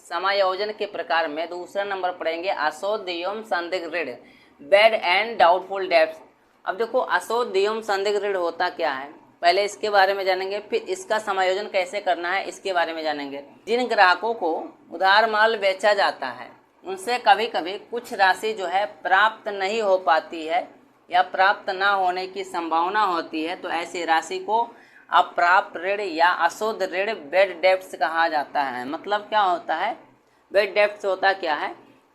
समायोजन के प्रकार में दूसरा नंबर पढ़ेंगे अशोध एवं संदिग्ध ऋण, बैड एंड डाउटफुल डेब्ट्स। अब देखो अशोध एवं संदिग्ध ऋण होता क्या है, पहले इसके बारे में जानेंगे, फिर इसका समायोजन कैसे करना है इसके बारे में जानेंगे। जिन ग्राहकों को उधार माल बेचा जाता है उनसे कभी कभी कुछ राशि जो है प्राप्त नहीं हो पाती है या प्राप्त ना होने की संभावना होती है, तो ऐसी राशि को अप्राप्त ऋण या अशुद्ध ऋण बैड डेब्ट्स कहा जाता है। मतलब क्या होता है, बैड डेब्ट्स होता क्या है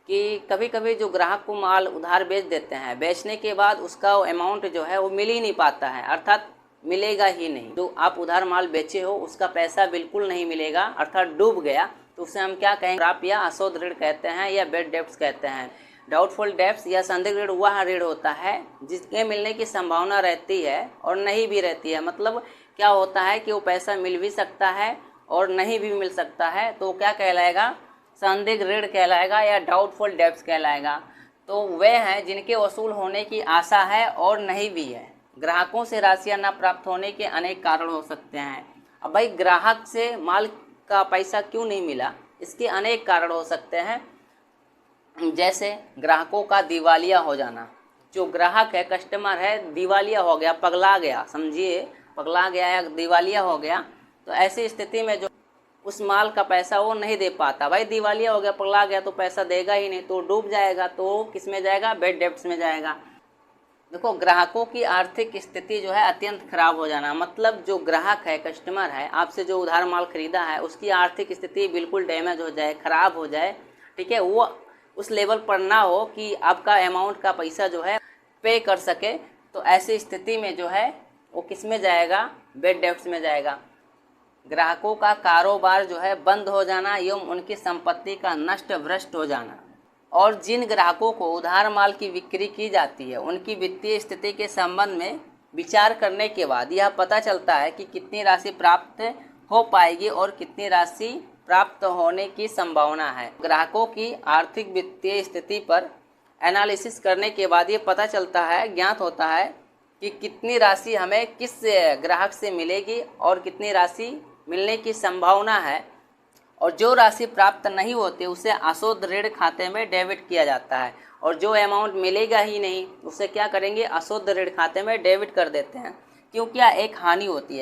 कि कभी कभी जो ग्राहक को माल उधार बेच देते हैं, बेचने के बाद उसका अमाउंट जो है वो मिल ही नहीं पाता है, अर्थात मिलेगा ही नहीं। जो आप उधार माल बेचे हो उसका पैसा बिल्कुल नहीं मिलेगा, अर्थात डूब गया, तो उसे हम क्या कहेंगे, प्राप्त या अशुद्ध ऋण कहते हैं या बैड डेब्ट्स कहते हैं। डाउटफुल डेब्ट्स या संदिग्ध ऋण वह ऋण होता है जिसके मिलने की संभावना रहती है और नहीं भी रहती है। मतलब क्या होता है कि वो पैसा मिल भी सकता है और नहीं भी मिल सकता है, तो क्या कहलाएगा, संदिग्ध ऋण कहलाएगा या डाउटफुल डेब्ट्स कहलाएगा। तो वे हैं जिनके वसूल होने की आशा है और नहीं भी है। ग्राहकों से राशियां न प्राप्त होने के अनेक कारण हो सकते हैं। अब भाई ग्राहक से माल का पैसा क्यों नहीं मिला, इसके अनेक कारण हो सकते हैं। जैसे ग्राहकों का दिवालिया हो जाना, जो ग्राहक है, कस्टमर है, दिवालिया हो गया, पगला गया, समझिए पगला गया या दिवालिया हो गया, तो ऐसी स्थिति में जो उस माल का पैसा वो नहीं दे पाता। भाई दिवालिया हो गया, पगला गया, तो पैसा देगा ही नहीं, तो डूब जाएगा, तो किस में जाएगा, बैड डेब्ट्स में जाएगा। देखो ग्राहकों की आर्थिक स्थिति जो है अत्यंत खराब हो जाना, मतलब जो ग्राहक है, कस्टमर है, आपसे जो उधार माल खरीदा है, उसकी आर्थिक स्थिति बिल्कुल डैमेज हो जाए, खराब हो जाए, ठीक है, वो उस लेवल पर ना हो कि आपका अमाउंट का पैसा जो है पे कर सके, तो ऐसी स्थिति में जो है वो किस में जाएगा, बैड डेब्ट्स में जाएगा। ग्राहकों का कारोबार जो है बंद हो जाना एवं उनकी संपत्ति का नष्ट भ्रष्ट हो जाना। और जिन ग्राहकों को उधार माल की बिक्री की जाती है उनकी वित्तीय स्थिति के संबंध में विचार करने के बाद यह पता चलता है कि कितनी राशि प्राप्त हो पाएगी और कितनी राशि प्राप्त होने की संभावना है। ग्राहकों की आर्थिक वित्तीय स्थिति पर एनालिसिस करने के बाद ये पता चलता है, ज्ञात होता है कि कितनी राशि हमें किस ग्राहक से मिलेगी और कितनी राशि मिलने की संभावना है। और जो राशि प्राप्त नहीं होती उसे अशुद्ध ऋण खाते में डेबिट किया जाता है, और जो अमाउंट मिलेगा ही नहीं उसे क्या करेंगे, अशुद्ध ऋण खाते में डेबिट कर देते हैं। क्योंकि यह एक हानि होती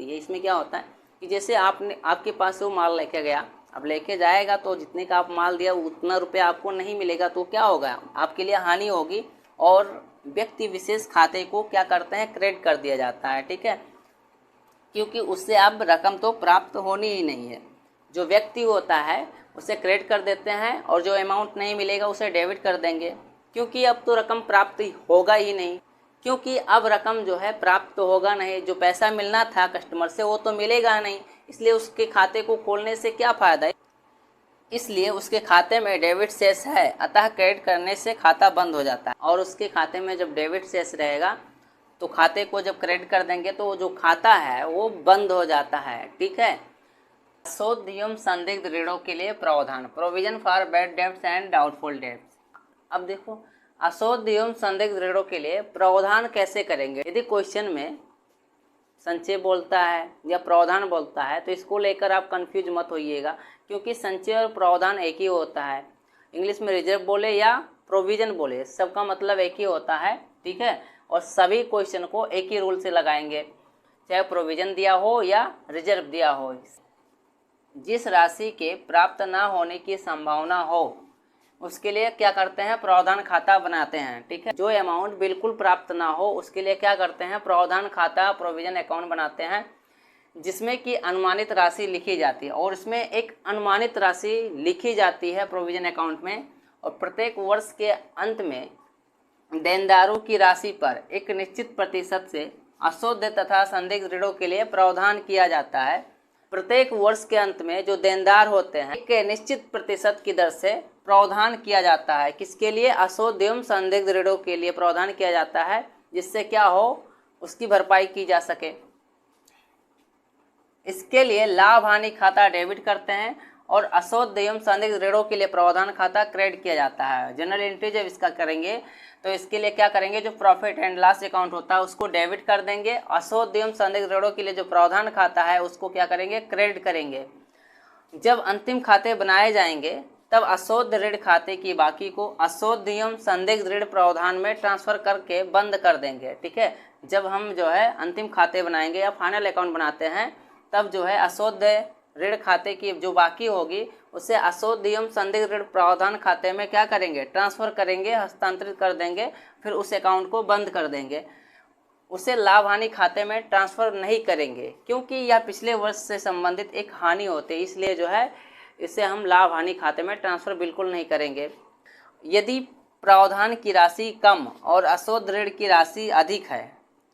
है, इसमें क्या होता है कि जैसे आपके पास वो माल लेके गया, अब लेके जाएगा तो जितने का आप माल दिया उतना रुपया आपको नहीं मिलेगा, तो क्या होगा, आपके लिए हानि होगी और व्यक्ति विशेष खाते को क्या करते हैं, क्रेडिट कर दिया जाता है, ठीक है, क्योंकि उससे अब रकम तो प्राप्त होनी ही नहीं है। जो व्यक्ति होता है उसे क्रेडिट कर देते हैं और जो अमाउंट नहीं मिलेगा उसे डेबिट कर देंगे, क्योंकि अब तो रकम प्राप्त होगा ही नहीं, क्योंकि अब रकम जो है प्राप्त तो होगा नहीं, जो पैसा मिलना था कस्टमर से वो तो मिलेगा नहीं, इसलिए उसके खाते को खोलने से क्या फ़ायदा है, इसलिए उसके खाते में डेबिट शेष है, अतः क्रेडिट करने से खाता बंद हो जाता है। और उसके खाते में जब डेबिट शेष रहेगा तो खाते को जब क्रेडिट कर देंगे तो जो खाता है वो बंद हो जाता है, ठीक है। अशुद्ध एवं संदिग्ध ऋणों के लिए प्रावधान, provision for bad debts and doubtful debts. अब देखो अशुद्ध एवं संदिग्ध ऋणों के लिए प्रावधान कैसे करेंगे। यदि क्वेश्चन में संचय बोलता है या प्रावधान बोलता है तो इसको लेकर आप कंफ्यूज मत होइएगा, क्योंकि संचय और प्रावधान एक ही होता है। इंग्लिश में रिजर्व बोले या प्रोविजन बोले, सबका मतलब एक ही होता है, ठीक है। और सभी क्वेश्चन को एक ही रूल से लगाएंगे, चाहे प्रोविजन दिया हो या रिजर्व दिया हो। जिस राशि के प्राप्त ना होने की संभावना हो उसके लिए क्या करते हैं, प्रावधान खाता बनाते हैं, ठीक है। जो अमाउंट बिल्कुल प्राप्त ना हो उसके लिए क्या करते हैं, प्रावधान खाता, प्रोविजन अकाउंट बनाते हैं, जिसमें कि अनुमानित राशि लिखी जाती है। और इसमें एक अनुमानित राशि लिखी जाती है प्रोविजन अकाउंट में, और प्रत्येक वर्ष के अंत में देनदारों की राशि पर एक निश्चित प्रतिशत से अशुद्ध तथा संदिग्ध ऋणों के लिए प्रावधान किया जाता है। प्रत्येक वर्ष के अंत में जो देनदार होते हैं एक निश्चित प्रतिशत की दर से प्रावधान किया जाता है। किसके लिए, अशुद्ध एवं संदिग्ध ऋणों के लिए प्रावधान किया जाता है, जिससे क्या हो, उसकी भरपाई की जा सके। इसके लिए लाभ हानि खाता डेबिट करते हैं और अशुद्ध एवं संदिग्ध ऋणों के लिए प्रावधान खाता क्रेडिट किया जाता है। जनरल एंट्री जब इसका करेंगे तो इसके लिए क्या करेंगे, जो प्रॉफिट एंड लॉस अकाउंट होता है उसको डेबिट कर देंगे। अशुद्ध एवं संदिग्ध ऋणों के लिए जो प्रावधान खाता है उसको क्या करेंगे, क्रेडिट करेंगे। जब अंतिम खाते बनाए जाएंगे तब अशोध ऋण खाते की बाकी को अशोध एवं संदिग्ध ऋण प्रावधान में ट्रांसफर करके बंद कर देंगे। ठीक है, जब हम जो है अंतिम खाते बनाएंगे या फाइनल अकाउंट बनाते हैं तब जो है अशोध ऋण खाते की जो बाकी होगी उसे अशोध एवं संदिग्ध ऋण प्रावधान खाते में क्या करेंगे, ट्रांसफर करेंगे, हस्तांतरित कर देंगे, फिर उस अकाउंट को बंद कर देंगे। उसे लाभ हानि खाते में ट्रांसफर नहीं करेंगे क्योंकि यह पिछले वर्ष से संबंधित एक हानि होती है, इसलिए जो है इसे हम लाभ हानि खाते में ट्रांसफर बिल्कुल नहीं करेंगे। यदि प्रावधान की राशि कम और अशोध ऋण की राशि अधिक है,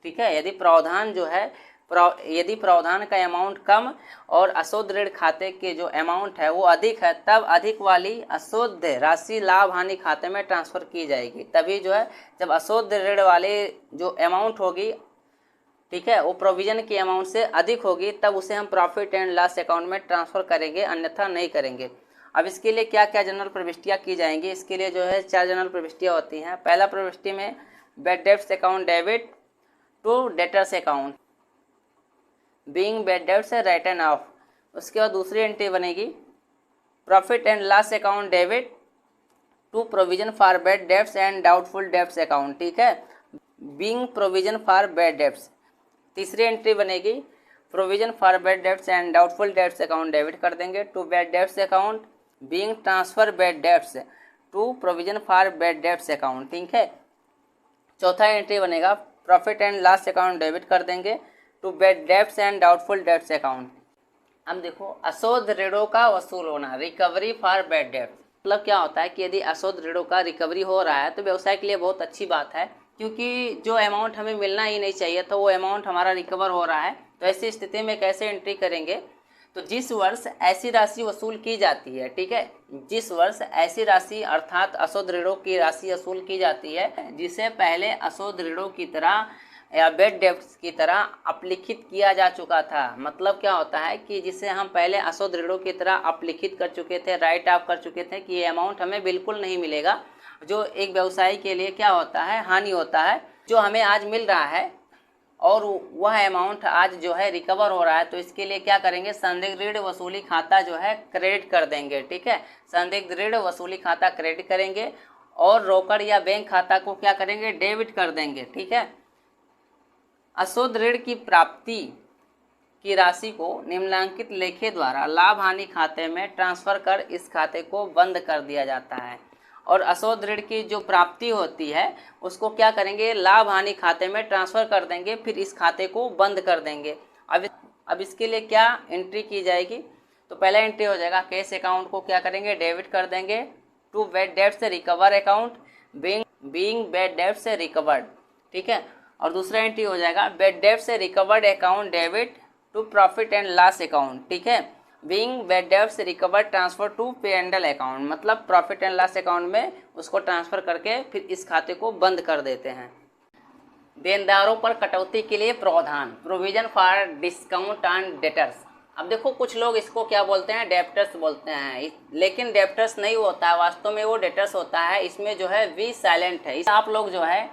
ठीक है, यदि प्रावधान जो है यदि प्रावधान का अमाउंट कम और अशोध ऋण खाते के जो अमाउंट है वो अधिक है, तब अधिक वाली अशोध राशि लाभ हानि खाते में ट्रांसफर की जाएगी। तभी जो है जब अशोध ऋण वाले जो अमाउंट होगी, ठीक है, वो प्रोविजन की अमाउंट से अधिक होगी, तब उसे हम प्रॉफिट एंड लॉस अकाउंट में ट्रांसफर करेंगे, अन्यथा नहीं करेंगे। अब इसके लिए क्या क्या जनरल प्रविष्टियाँ की जाएंगी, इसके लिए जो है 4 जनरल प्रविष्टियाँ होती हैं। पहला प्रविष्टि में bad debts account debit to debtors account being bad debts written off. उसके बाद दूसरी एंट्री बनेगी profit and loss account debit to provision for bad debts and doubtful debts account, ठीक है, being provision for bad debts. तीसरी entry बनेगी provision for bad debts and doubtful debts account debit कर देंगे to bad debts account being transfer bad debts to provision for bad debts account, ठीक है। चौथा entry बनेगा profit and loss account debit कर देंगे to bad debts and doubtful debts account. अब देखो अशोध ऋणों का वसूल होना, रिकवरी फॉर बैड डेब्ट्स, मतलब क्या होता है कि यदि अशोध ऋणों का रिकवरी हो रहा है तो व्यवसाय के लिए बहुत अच्छी बात है, क्योंकि जो अमाउंट हमें मिलना ही नहीं चाहिए तो वो अमाउंट हमारा रिकवर हो रहा है। तो ऐसी स्थिति में कैसे एंट्री करेंगे, तो जिस वर्ष ऐसी राशि वसूल की जाती है, ठीक है, जिस वर्ष ऐसी राशि अर्थात अशोध ऋणों की राशि वसूल की जाती है जिसे पहले अशोध ऋणों की तरह या बैड डेब्ट्स की तरह अपलिखित किया जा चुका था। मतलब क्या होता है कि जिसे हम पहले अशोध ऋणों की तरह अपलिखित कर चुके थे, राइट ऑफ कर चुके थे कि ये अमाउंट हमें बिल्कुल नहीं मिलेगा, जो एक व्यवसायी के लिए क्या होता है, हानि होता है। जो हमें आज मिल रहा है और वह अमाउंट आज जो है रिकवर हो रहा है, तो इसके लिए क्या करेंगे, संदिग्ध ऋण वसूली खाता जो है क्रेडिट कर देंगे, ठीक है, संदिग्ध ऋण वसूली खाता क्रेडिट करेंगे और रोकड़ या बैंक खाता को क्या करेंगे, डेबिट कर देंगे, ठीक है। अशोध ऋण की प्राप्ति की राशि को निम्नलिखित लेखे द्वारा लाभ हानि खाते में ट्रांसफर कर इस खाते को बंद कर दिया जाता है। और अशोध ऋण की जो प्राप्ति होती है उसको क्या करेंगे, लाभ हानि खाते में ट्रांसफर कर देंगे, फिर इस खाते को बंद कर देंगे। अब इसके लिए क्या एंट्री की जाएगी, तो पहला एंट्री हो जाएगा कैश अकाउंट को क्या करेंगे, डेबिट कर देंगे to bad debts recover account being bad debts recovered, ठीक है। और दूसरा एंट्री हो जाएगा bad debts recovered account debit to profit and loss account, ठीक है, being bad debts recovered transfer to P and account, मतलब प्रॉफिट एंड लॉस अकाउंट में उसको ट्रांसफर करके फिर इस खाते को बंद कर देते हैं। देनदारों पर कटौती के लिए प्रावधान, provision for discount on debtors. अब देखो कुछ लोग इसको क्या बोलते हैं, डेप्टर्स बोलते हैं, लेकिन डेप्टर्स नहीं होता है, वास्तव में वो डेटर्स होता है। इसमें जो है वी साइलेंट है, आप लोग जो है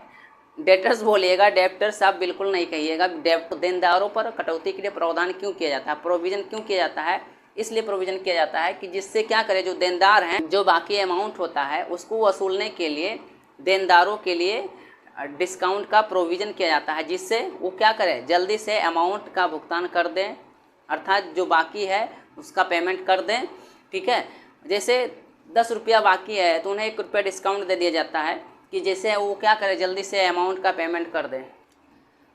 डेटर्स बोलिएगा, डेप्टर्स आप बिल्कुल नहीं कहिएगा। देनदारों पर कटौती के लिए प्रावधान क्यों किया जाता है, प्रोविजन क्यों किया जाता है, इसलिए प्रोविजन किया जाता है कि जिससे क्या करे, जो देनदार हैं जो बाकी अमाउंट होता है उसको वसूलने के लिए देनदारों के लिए डिस्काउंट का प्रोविजन किया जाता है, जिससे वो क्या करे, जल्दी से अमाउंट का भुगतान कर दें, अर्थात जो बाकी है उसका पेमेंट कर दें, ठीक है। जैसे 10 रुपया बाकी है तो उन्हें 1 रुपया डिस्काउंट दे दिया जाता है कि जैसे वो क्या करे, जल्दी से अमाउंट का पेमेंट कर दें।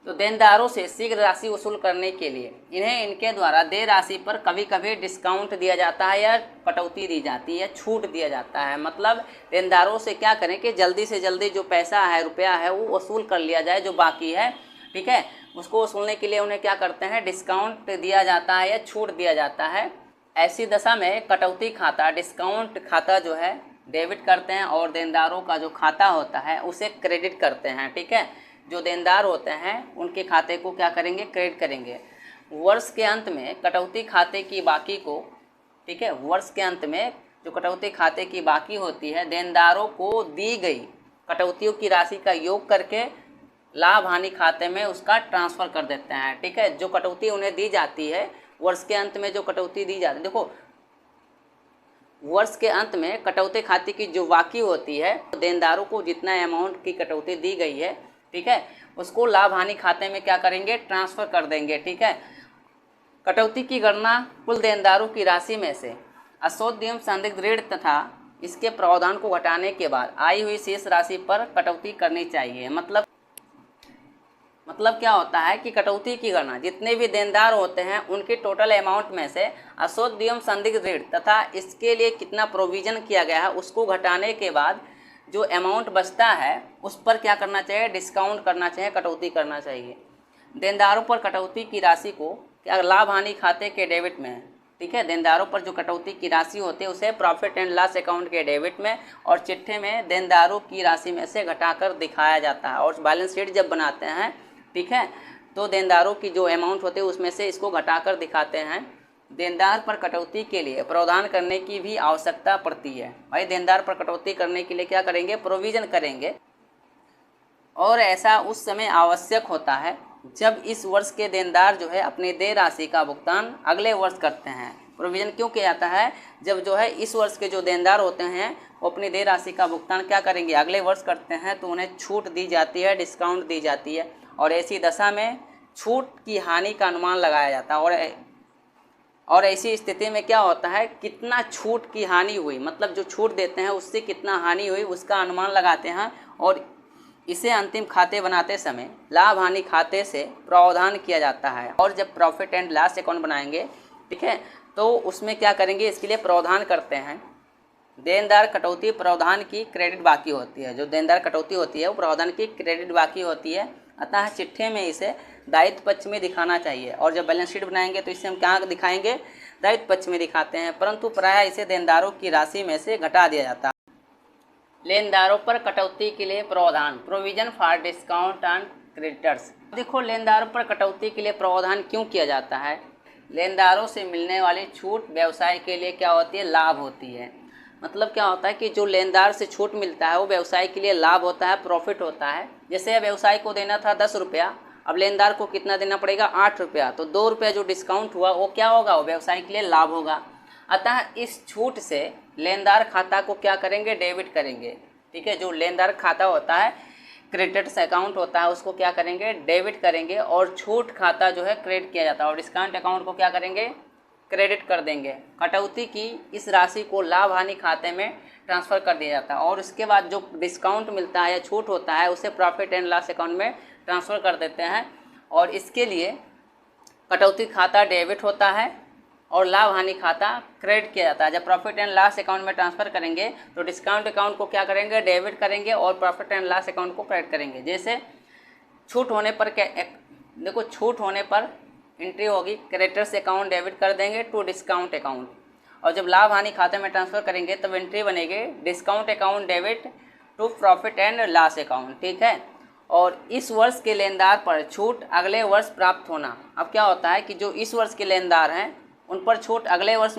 तो देनदारों से शीघ्र राशि वसूल करने के लिए इन्हें इनके द्वारा देय राशि पर कभी कभी डिस्काउंट दिया जाता है या कटौती दी जाती है, छूट दिया जाता है। मतलब देनदारों से क्या करें कि जल्दी से जल्दी जो पैसा है, रुपया है, वो वसूल कर लिया जाए जो बाकी है, ठीक है। उसको वसूलने के लिए उन्हें क्या करते हैं, डिस्काउंट दिया जाता है या छूट दिया जाता है। ऐसी दशा में कटौती खाता, डिस्काउंट खाता जो है डेबिट करते हैं और देनदारों का जो खाता होता है उसे क्रेडिट करते हैं, ठीक है। जो देनदार होते हैं उनके खाते को क्या करेंगे, क्रेडिट करेंगे। वर्ष के अंत में कटौती खाते की बाकी को, ठीक है, वर्ष के अंत में जो कटौती खाते की बाकी होती है देनदारों को दी गई कटौतियों की राशि का योग करके लाभ हानि खाते में उसका ट्रांसफ़र कर देते हैं, ठीक है। जो कटौती उन्हें दी जाती है वर्ष के अंत में, जो कटौती दी जाती है, देखो वर्ष के अंत में कटौती खाते की जो बाकी होती है, देनदारों को जितना अमाउंट की कटौती दी गई है, ठीक है, उसको लाभ हानि खाते में क्या करेंगे, ट्रांसफ़र कर देंगे। ठीक है, कटौती की गणना कुल देनदारों की राशि में से अशोध एवं संदिग्ध ऋण तथा इसके प्रावधान को घटाने के बाद आई हुई शेष राशि पर कटौती करनी चाहिए। मतलब क्या होता है कि कटौती की गणना जितने भी देनदार होते हैं उनके टोटल अमाउंट में से अशोध एवं संदिग्ध ऋण तथा इसके लिए कितना प्रोविज़न किया गया है उसको घटाने के बाद जो अमाउंट बचता है उस पर क्या करना चाहिए, डिस्काउंट करना चाहिए, कटौती करना चाहिए। देनदारों पर कटौती की राशि को क्या लाभ हानि खाते के डेबिट में, ठीक है, देनदारों पर जो कटौती की राशि होती है उसे प्रॉफिट एंड लॉस अकाउंट के डेबिट में और चिट्ठे में देनदारों की राशि में से घटाकर दिखाया जाता है। और बैलेंस शीट जब बनाते हैं, ठीक है, तो देनदारों की जो अमाउंट होते हैं उसमें से इसको घटाकर दिखाते हैं। देनदार पर कटौती के लिए प्रावधान करने की भी आवश्यकता पड़ती है। भाई देनदार पर कटौती करने के लिए क्या करेंगे, प्रोविज़न करेंगे। और ऐसा उस समय आवश्यक होता है जब इस वर्ष के देनदार जो है अपनी देय राशि का भुगतान अगले वर्ष करते हैं। प्रोविज़न क्यों किया जाता है, जब जो है इस वर्ष के जो देनदार होते हैं वो अपनी देय राशि का भुगतान क्या करेंगे, अगले वर्ष करते हैं, तो उन्हें छूट दी जाती है, डिस्काउंट दी जाती है। और ऐसी दशा में छूट की हानि का अनुमान लगाया जाता है। और ऐसी स्थिति में क्या होता है, कितना छूट की हानि हुई, मतलब जो छूट देते हैं उससे कितना हानि हुई उसका अनुमान लगाते हैं। और इसे अंतिम खाते बनाते समय लाभ हानि खाते से प्रावधान किया जाता है। और जब प्रॉफिट एंड लॉस अकाउंट बनाएंगे, ठीक है, तो उसमें क्या करेंगे, इसके लिए प्रावधान करते हैं। देनदार कटौती प्रावधान की क्रेडिट बाकी होती है, जो देनदार कटौती होती है वो प्रावधान की क्रेडिट बाकी होती है, अतः चिट्ठे में इसे दायित्व पक्ष में दिखाना चाहिए। और जब बैलेंस शीट बनाएंगे तो इसे हम क्या दिखाएंगे, दायित्व पक्ष में दिखाते हैं, परंतु प्रायः इसे देनदारों की राशि में से घटा दिया जाता है। लेनदारों पर कटौती के लिए प्रावधान, provision for discount on creditors. देखो लेनदारों पर कटौती के लिए प्रावधान क्यों किया जाता है, लेनदारों से मिलने वाली छूट व्यवसाय के लिए क्या होती है, लाभ होती है। मतलब क्या होता है कि जो लेनदार से छूट मिलता है वो व्यवसाय के लिए लाभ होता है, प्रॉफिट होता है। जैसे व्यवसाय को देना था 10 रुपया, अब लेनदार को कितना देना पड़ेगा, 8 रुपया, तो 2 रुपया जो डिस्काउंट हुआ वो क्या होगा, वो व्यवसाय के लिए लाभ होगा। अतः इस छूट से लेनदार खाता को क्या करेंगे, डेबिट करेंगे। ठीक है, जो लेनदार खाता होता है, क्रेडिटर्स अकाउंट होता है, उसको क्या करेंगे, डेबिट करेंगे। और छूट खाता जो है क्रेडिट किया जाता है, और डिस्काउंट अकाउंट को क्या करेंगे, क्रेडिट कर देंगे। कटौती की इस राशि को लाभ हानि खाते में ट्रांसफ़र कर दिया जाता है। और उसके बाद जो डिस्काउंट मिलता है या छूट होता है उसे प्रॉफिट एंड लॉस अकाउंट में ट्रांसफ़र कर देते हैं। और इसके लिए कटौती खाता डेबिट होता है और लाभ हानि खाता क्रेडिट किया जाता है। जब प्रॉफिट एंड लॉस अकाउंट में ट्रांसफ़र करेंगे तो डिस्काउंट अकाउंट को क्या करेंगे, डेबिट करेंगे, और प्रॉफिट एंड लॉस अकाउंट को क्रेडिट करेंगे। जैसे छूट होने पर देखो, छूट होने पर एंट्री होगी, क्रेडिटर्स अकाउंट डेबिट कर देंगे टू डिस्काउंट अकाउंट। और जब लाभ हानि खाते में ट्रांसफ़र करेंगे तब एंट्री बनेगी discount account debit to profit and loss account. ठीक है, और इस वर्ष के लेनदार पर छूट अगले वर्ष प्राप्त होना। अब क्या होता है कि जो इस वर्ष के लेनदार हैं उन पर छूट अगले वर्ष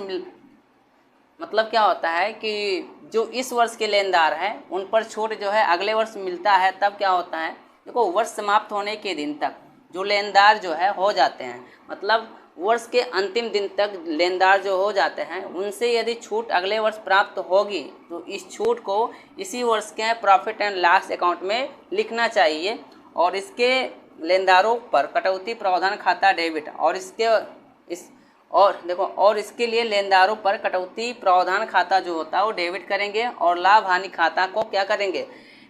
मतलब क्या होता है कि जो इस वर्ष के लेनदार हैं उन पर छूट जो है अगले वर्ष मिलता है। तब क्या होता है, देखो वर्ष समाप्त होने के दिन तक जो लेनदार जो है हो जाते हैं, मतलब वर्ष के अंतिम दिन तक लेनदार जो हो जाते हैं उनसे यदि छूट अगले वर्ष प्राप्त होगी तो इस छूट को इसी वर्ष के प्रॉफिट एंड लॉस अकाउंट में लिखना चाहिए। और इसके लेनदारों पर कटौती प्रावधान खाता डेबिट, और इसके लिए लेनदारों पर कटौती प्रावधान खाता जो होता है वो डेबिट करेंगे और लाभ हानि खाता को क्या करेंगे,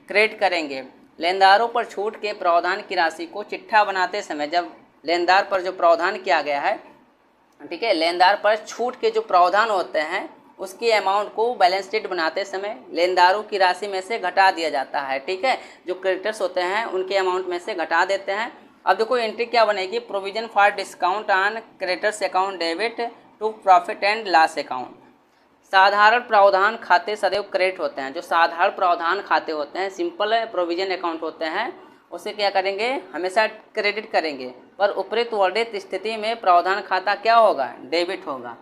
क्रेडिट करेंगे। लेनदारों पर छूट के प्रावधान की राशि को चिट्ठा बनाते समय जब लेनदार पर जो प्रावधान किया गया है, ठीक है, लेनदार पर छूट के जो प्रावधान होते हैं उसकी अमाउंट को बैलेंस शीट बनाते समय लेनदारों की राशि में से घटा दिया जाता है। ठीक है, जो क्रेडिटर्स होते हैं उनके अमाउंट में से घटा देते हैं। अब देखो एंट्री क्या बनेगी, provision for discount on creditors account debit to profit and loss account. साधारण प्रावधान खाते सदैव क्रेडिट होते हैं। जो साधारण प्रावधान खाते होते हैं, सिंपल प्रोविजन अकाउंट होते हैं, उसे क्या करेंगे, हमेशा क्रेडिट करेंगे। पर उपरोक्त वर्णित स्थिति में प्रावधान खाता क्या होगा, डेबिट होगा।